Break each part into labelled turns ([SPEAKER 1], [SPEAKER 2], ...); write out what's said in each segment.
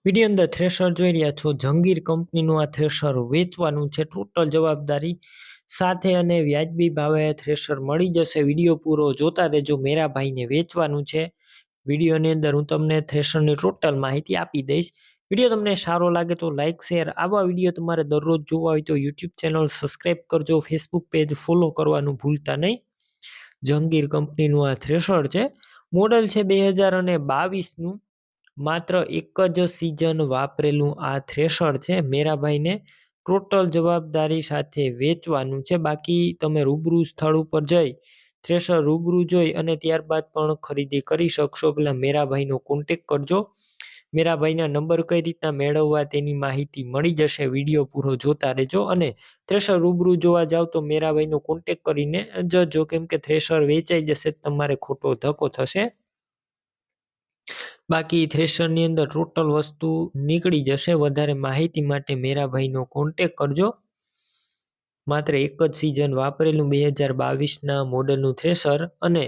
[SPEAKER 1] Video અંદર thresher જોઈ રહ્યા છો. જંગીર કંપનીનું આ થ્રેશર વેચવાનું છે. ટોટલ જવાબદારી સાથે અને વ્યાજબી ભાવે થ્રેશર મળી જશે. વિડીયો પૂરો જોતા રહેજો. મેરા ભાઈને વેચવાનું છે. વિડીયોની અંદર હું તમને થ્રેશરની ટોટલ માહિતી આપી દઈશ. વિડીયો તમને સારો લાગે તો લાઇક શેર. આવા વિડીયો તમારે દરરોજ જોવા હોય તો યુટ્યુબ ચેનલ સબસ્ક્રાઈબ કરજો. ફેસબુક પેજ ફોલો કરવાનું ભૂલતા નહીં. જંગીર કંપનીનું આ થ્રેશર છે. મોડલ છે 2022નું. માત્ર એક જ સિઝન વાપરેલું આ થ્રેશર છે. મેરાભાઈને ટોટલ જવાબદારી સાથે વેચવાનું છે. બાકી તમે રૂબરૂ સ્થળ ઉપર જઈ થ્રેશર રૂબરૂ જોઈ અને ત્યારબાદ પણ ખરીદી કરી શકશો. પેલા મેરાભાઈનો કોન્ટેક કરજો. મેરાભાઈના નંબર કઈ રીતના મેળવવા તેની માહિતી મળી જશે. વિડીયો પૂરો જોતા રહેજો અને થ્રેશર રૂબરૂ જોવા જાવ તો મેરાભાઈનો કોન્ટેક કરીને જજો, કેમ કે થ્રેશર વેચાઈ જશે તમારે ખોટો ધક્કો થશે. બાકી થ્રેશરની અંદર ટોટલ વસ્તુ નીકળી જશે. વધારે માહિતી માટે મેરાભાઈનો કોન્ટેક કરજો. માત્ર એક જ સિઝન વાપરેલું 2022ના મોડલનું થ્રેશર અને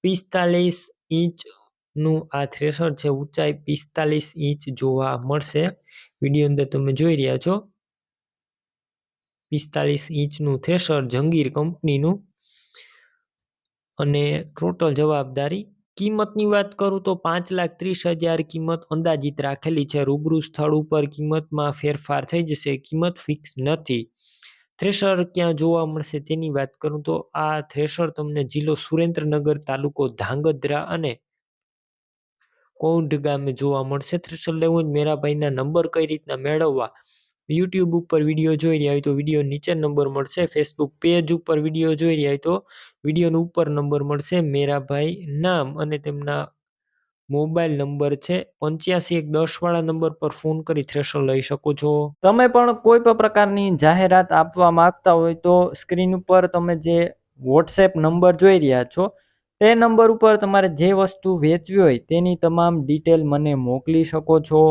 [SPEAKER 1] 45 ઇંચનું આ થ્રેશર છે. ઊંચાઈ 45 ઇંચ જોવા મળશે. વિડીયો અંદર તમે જોઈ રહ્યા છો 45 ઇંચનું થ્રેશર જંગીર કંપનીનું અને ટોટલ જવાબદારી. કિંમતની વાત કરું તો 5,30,000 કિંમત અંદાજિત રાખેલી છે. રૂબરૂ સ્થળ ઉપર કિંમતમાં ફેરફાર થઈ જશે. કિંમત ફિક્સ નથી. થ્રેશર ક્યાં જોવા મળશે તેની વાત કરું તો આ થ્રેશર તમને જિલ્લો સુરેન્દ્રનગર, તાલુકો ધાંગધ્રા અને કૌંઢ ગામે જોવા મળશે. થ્રેશર લેવું જ મેરાભાઈના નંબર કઈ રીતના મેળવવા, યુટ્યુબ ઉપર વિડીયો જોઈ રહ્યા હોય તો વિડીયો નીચે નંબર મળશે. ફેસબુક પેજ ઉપર વિડીયો જોઈ રહ્યા હોય તો વિડીયોનો ઉપર નંબર મળશે. મેરાભાઈ નામ અને તેમના મોબાઈલ નંબર છે 85 110 વાળા નંબર પર ફોન કરી થ્રેશર લઈ શકો છો.
[SPEAKER 2] તમે પણ કોઈ પણ પ્રકારની જાહેરાત આપવા માંગતા હોય તો સ્ક્રીન ઉપર તમે જે વોટ્સએપ નંબર જોઈ રહ્યા છો તે નંબર ઉપર તમારે જે વસ્તુ વેચવી હોય તેની તમામ ડિટેલ મને મોકલી શકો છો.